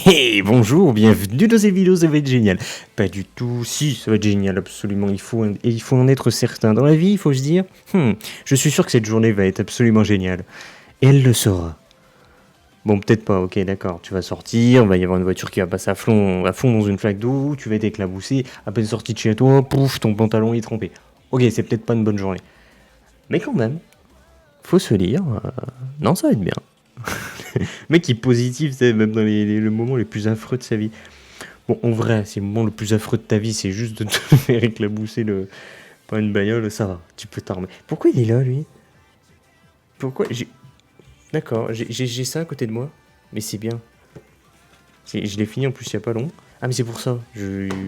Hey, bonjour, bienvenue dans cette vidéo, ça va être génial. Pas du tout, si, ça va être génial, absolument, il faut en être certain. Dans la vie, il faut se dire, je suis sûr que cette journée va être absolument géniale. Et elle le sera. Bon, peut-être pas, ok, d'accord, tu vas sortir, il va y avoir une voiture qui va passer à fond dans une flaque d'eau, tu vas être éclaboussé, à peine sorti de chez toi, pouf, ton pantalon est trempé. Ok, c'est peut-être pas une bonne journée. Mais quand même, faut se dire, non, ça va être bien. Le mec, il est positif, c'est même dans les moments les plus affreux de sa vie. Bon, en vrai, si le moment le plus affreux de ta vie, c'est juste de te faire éclabousser par une bagnole, ça va, tu peux t'armer. Pourquoi il est là, lui? Pourquoi D'accord, j'ai ça à côté de moi, mais c'est bien. Je l'ai fini en plus il y a pas long. Ah, mais c'est pour ça.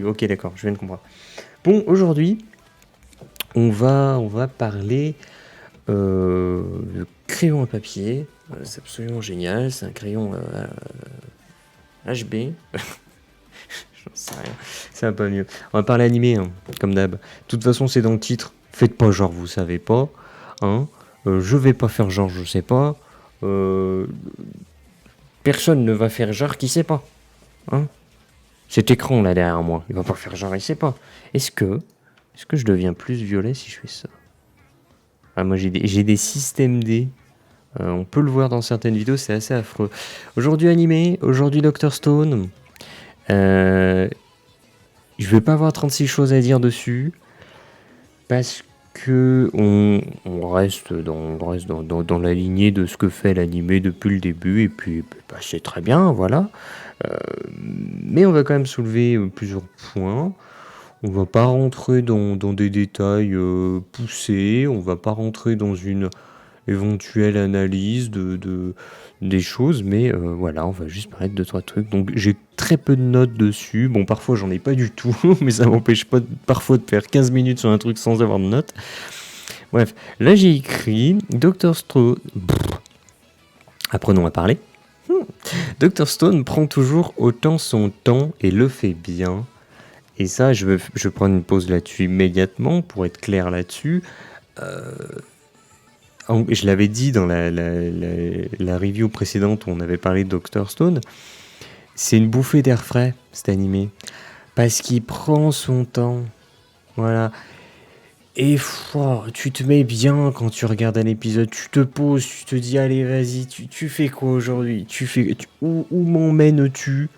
Ok, d'accord, je viens de comprendre. Bon, aujourd'hui, on va parler de crayon à papier. C'est absolument génial. C'est un crayon HB. J'en sais rien. Ça va pas mieux. On va parler animé, hein, comme d'hab. De toute façon, c'est dans le titre. Faites pas genre vous savez pas. Hein. Je vais pas faire genre je sais pas. Personne ne va faire genre qui sait pas. Hein. Cet écran là derrière moi, il va pas faire genre il sait pas. Est-ce que je deviens plus violet si je fais ça? Ah, moi j'ai des systèmes D. On peut le voir dans certaines vidéos, c'est assez affreux. Aujourd'hui animé, aujourd'hui Dr Stone. Je vais pas avoir 36 choses à dire dessus. Parce que on reste dans la lignée de ce que fait l'animé depuis le début. Et puis bah, c'est très bien, voilà. Mais on va quand même soulever plusieurs points. On va pas rentrer dans des détails poussés. On va pas rentrer dans une éventuelle analyse des choses, mais voilà, on va juste parler de 2-3 trucs. Donc j'ai très peu de notes dessus. Bon, parfois j'en ai pas du tout, mais ça m'empêche pas parfois de faire 15 minutes sur un truc sans avoir de notes. Bref, là j'ai écrit Dr. Stone. Apprenons à parler. Dr. Stone prend toujours autant son temps et le fait bien. Et ça, je vais prendre une pause là-dessus immédiatement pour être clair là-dessus. Je l'avais dit dans la review précédente où on avait parlé de Dr. Stone, c'est une bouffée d'air frais, cet animé. Parce qu'il prend son temps. Voilà. Et tu te mets bien quand tu regardes un épisode, tu te poses, tu te dis allez vas-y, tu fais quoi aujourd'hui? Où m'emmènes-tu?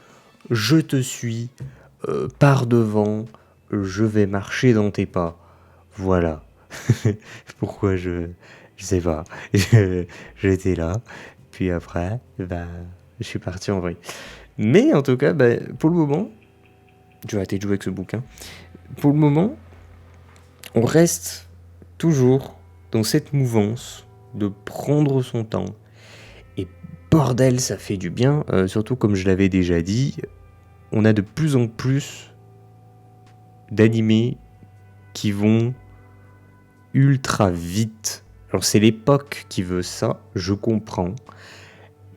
Je te suis, par devant, je vais marcher dans tes pas. Voilà. Pourquoi je sais pas. J'étais là, puis après, bah, je suis parti en vrille. Mais en tout cas, bah, pour le moment, je vais arrêter de jouer avec ce bouquin. Pour le moment, on reste toujours dans cette mouvance de prendre son temps. Et bordel, ça fait du bien. Surtout, comme je l'avais déjà dit, on a de plus en plus d'animés qui vont ultra vite. Alors c'est l'époque qui veut ça, je comprends.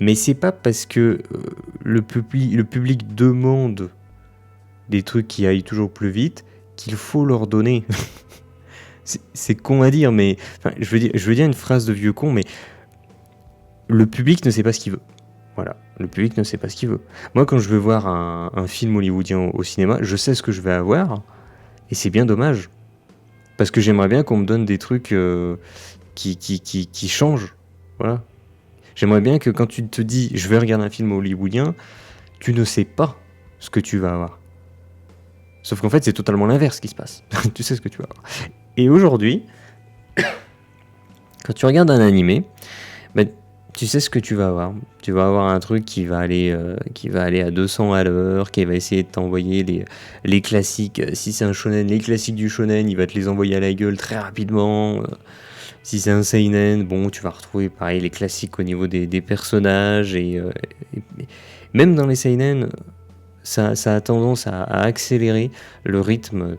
Mais c'est pas parce que le public demande des trucs qui aillent toujours plus vite qu'il faut leur donner. C'est con à dire, mais enfin, je veux dire une phrase de vieux con, mais le public ne sait pas ce qu'il veut. Voilà, le public ne sait pas ce qu'il veut. Moi, quand je veux voir un film hollywoodien au cinéma, je sais ce que je vais avoir, et c'est bien dommage. Parce que j'aimerais bien qu'on me donne des trucs qui changent. Voilà. J'aimerais bien que quand tu te dis je vais regarder un film hollywoodien, tu ne sais pas ce que tu vas avoir. Sauf qu'en fait, c'est totalement l'inverse qui se passe. Tu sais ce que tu vas avoir. Et aujourd'hui, quand tu regardes un animé, ben, tu sais ce que tu vas avoir. Tu vas avoir un truc qui va aller à 200 à l'heure, qui va essayer de t'envoyer les classiques. Si c'est un shonen, les classiques du shonen, il va te les envoyer à la gueule très rapidement. Si c'est un seinen, bon, tu vas retrouver pareil les classiques au niveau des personnages. Et même dans les seinen, ça a tendance à accélérer le rythme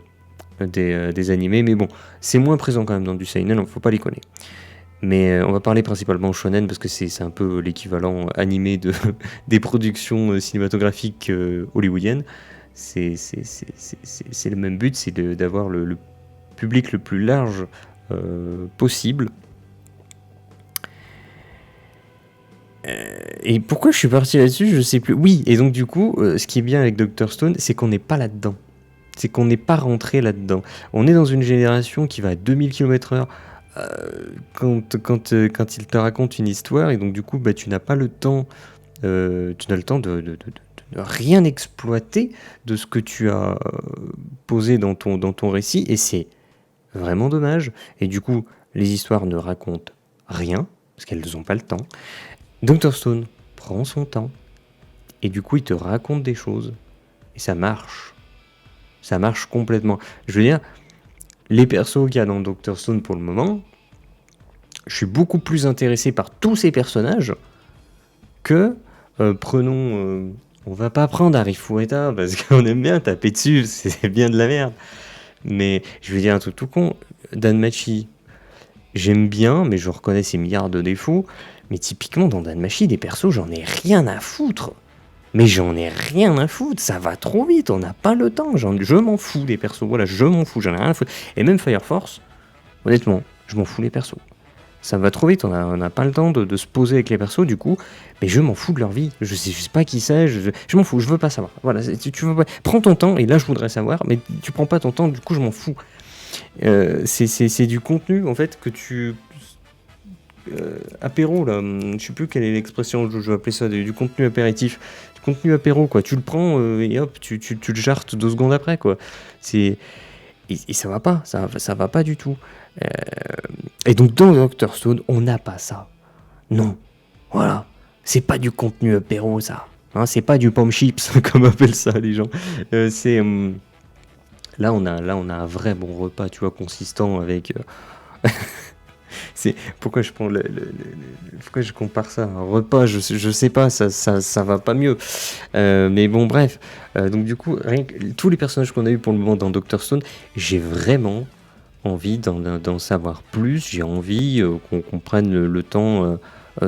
des animés. Mais bon, c'est moins présent quand même dans du seinen, faut pas les connaître. Mais on va parler principalement shonen parce que c'est un peu l'équivalent animé des productions cinématographiques hollywoodiennes. C'est le même but, c'est d'avoir le public le plus large possible. Et pourquoi je suis parti là-dessus, je sais plus. Oui, et donc du coup, ce qui est bien avec Dr. Stone, c'est qu'on n'est pas là-dedans. C'est qu'on n'est pas rentré là-dedans. On est dans une génération qui va à 2000 km/h quand il te raconte une histoire, et donc du coup, tu n'as pas le temps, tu n'as le temps de rien exploiter de ce que tu as posé dans ton récit, et c'est vraiment dommage. Et du coup, les histoires ne racontent rien, parce qu'elles n'ont pas le temps. Dr. Stone prend son temps, et du coup, il te raconte des choses, et ça marche. Ça marche complètement. Je veux dire, les persos qu'il y a dans Dr. Stone pour le moment, je suis beaucoup plus intéressé par tous ces personnages que, prenons... on va pas prendre Harry Fouetta, parce qu'on aime bien taper dessus, c'est bien de la merde. Mais je veux dire un truc tout con, Danmachi, j'aime bien, mais je reconnais ses milliards de défauts. Mais typiquement, dans Danmachi, des persos, j'en ai rien à foutre. Mais j'en ai rien à foutre, ça va trop vite, on n'a pas le temps. Je m'en fous des persos, voilà, je m'en fous, j'en ai rien à foutre. Et même Fire Force, honnêtement, je m'en fous les persos. Ça va trop vite, on n'a pas le temps de se poser avec les persos, du coup, mais je m'en fous de leur vie. Je sais pas qui c'est, je m'en fous, je veux pas savoir. Voilà, tu veux pas, prends ton temps, et là je voudrais savoir, mais tu prends pas ton temps, du coup je m'en fous. C'est du contenu, en fait, que tu... apéro, là, je sais plus quelle est l'expression, je vais appeler ça du contenu apéritif. Du contenu apéro, quoi. Tu le prends et hop, tu le jartes 2 secondes après, quoi. Et ça va pas, ça va pas du tout. Et donc dans Dr. Stone, on n'a pas ça. Non, voilà. C'est pas du contenu apéro, ça. Hein, c'est pas du pomme chips, comme appellent ça les gens. Là, on a un vrai bon repas, tu vois, consistant avec... Pourquoi je prends pourquoi je compare ça à un repas, je sais pas, ça va pas mieux. Mais bon, bref. Donc du coup, tous les personnages qu'on a eu pour le moment dans Dr. Stone, j'ai vraiment envie d'en savoir plus. J'ai envie qu'on prenne le temps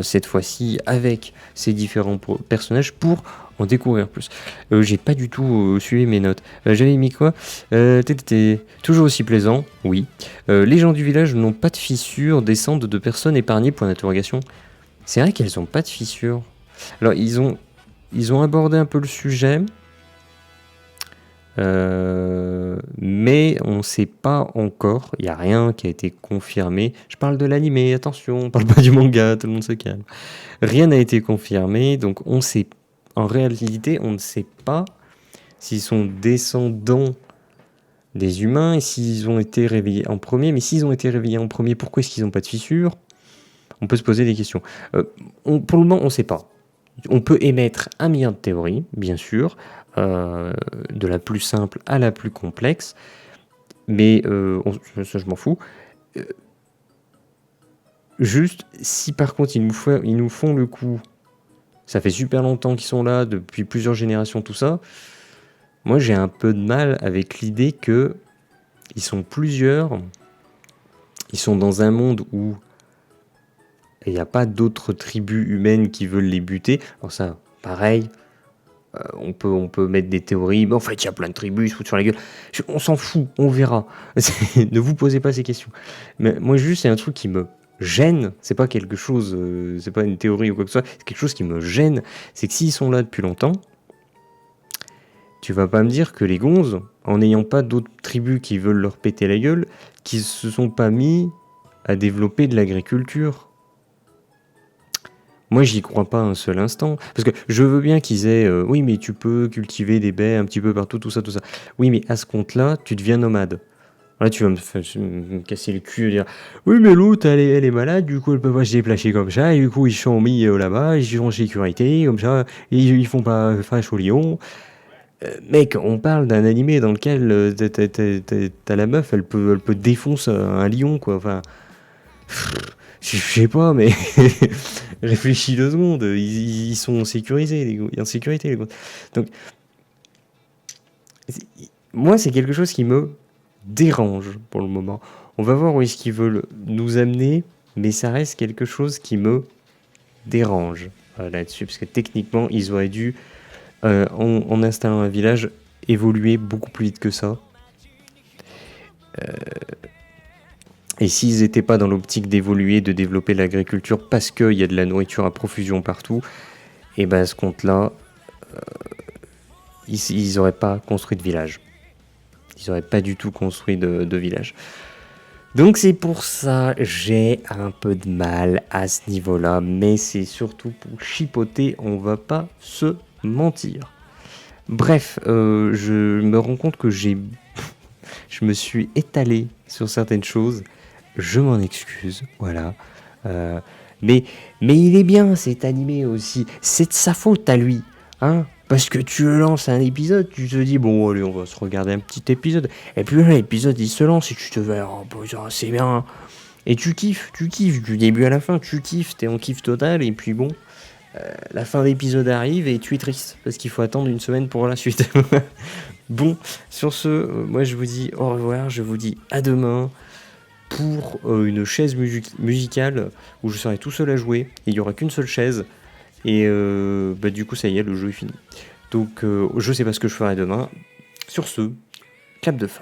cette fois-ci avec ces différents personnages pour en découvrir plus. J'ai pas du tout suivi mes notes. J'avais mis quoi? T'étais toujours aussi plaisant, oui. Les gens du village n'ont pas de fissures, descendent de personnes épargnées, point d'interrogation. C'est vrai qu'elles ont pas de fissures. Alors ils ont abordé un peu le sujet, mais on sait pas encore, il n'y a rien qui a été confirmé. Je parle de l'animé, attention, on parle pas du manga, tout le monde se calme. Rien n'a été confirmé, donc on sait. En réalité, on ne sait pas s'ils sont descendants des humains et s'ils ont été réveillés en premier. Mais s'ils ont été réveillés en premier, pourquoi est-ce qu'ils n'ont pas de fissures? On peut se poser des questions. Pour le moment, on ne sait pas. On peut émettre un milliard de théories, bien sûr, de la plus simple à la plus complexe, mais ça, je m'en fous. Juste, si par contre ils nous font le coup, ça fait super longtemps qu'ils sont là, depuis plusieurs générations, tout ça, moi j'ai un peu de mal avec l'idée que ils sont plusieurs, ils sont dans un monde où il n'y a pas d'autres tribus humaines qui veulent les buter. Alors ça, pareil, on peut mettre des théories, mais en fait il y a plein de tribus, ils se foutent sur la gueule. On s'en fout, on verra. Ne vous posez pas ces questions. Mais moi juste, c'est un truc qui me gêne, c'est pas quelque chose, c'est pas une théorie ou quoi que ce soit, c'est quelque chose qui me gêne, c'est que s'ils sont là depuis longtemps, tu vas pas me dire que les gonzes, en n'ayant pas d'autres tribus qui veulent leur péter la gueule, qui se sont pas mis à développer de l'agriculture. Moi, j'y crois pas un seul instant. Parce que je veux bien qu'ils aient... oui, mais tu peux cultiver des baies un petit peu partout, tout ça, tout ça. Oui, mais à ce compte-là, tu deviens nomade. Là, tu vas me casser le cul et dire oui, mais l'autre, elle est malade, du coup, elle peut pas se déplacer comme ça, et du coup, ils sont mis là-bas, ils sont en sécurité, comme ça, et ils font pas face aux lions. Mec, on parle d'un animé dans lequel t'as la meuf, elle peut défoncer un lion, quoi. Enfin, je sais pas, mais réfléchis 2 secondes. Ils sont sécurisés, les gars. En sécurité, les gars. Donc, moi, c'est quelque chose qui me dérange pour le moment. On va voir où est-ce qu'ils veulent nous amener, mais ça reste quelque chose qui me dérange là-dessus, parce que techniquement, ils auraient dû, en installant un village, évoluer beaucoup plus vite que ça. Et s'ils n'étaient pas dans l'optique d'évoluer, de développer l'agriculture parce qu'il y a de la nourriture à profusion partout, et ben à ce compte-là, ils n'auraient pas construit de village. Ils n'auraient pas du tout construit de village. Donc c'est pour ça, j'ai un peu de mal à ce niveau-là, mais c'est surtout pour chipoter, on va pas se mentir. Bref, je me rends compte que je me suis étalé sur certaines choses, je m'en excuse, voilà. Euh, mais il est bien cet animé aussi, c'est de sa faute à lui, hein. Parce que tu lances un épisode, tu te dis, bon, allez, on va se regarder un petit épisode. Et puis là, l'épisode, il se lance et tu te fais, oh, putain, c'est bien. Et tu kiffes, du début à la fin, tu kiffes, t'es en kiff total. Et puis bon, la fin d'épisode arrive et tu es triste, parce qu'il faut attendre une semaine pour la suite. Bon, sur ce, moi je vous dis au revoir, je vous dis à demain pour une chaise musicale où je serai tout seul à jouer. Et il n'y aura qu'une seule chaise. Et du coup, ça y est, le jeu est fini. Donc, je sais pas ce que je ferai demain. Sur ce, clap de fin.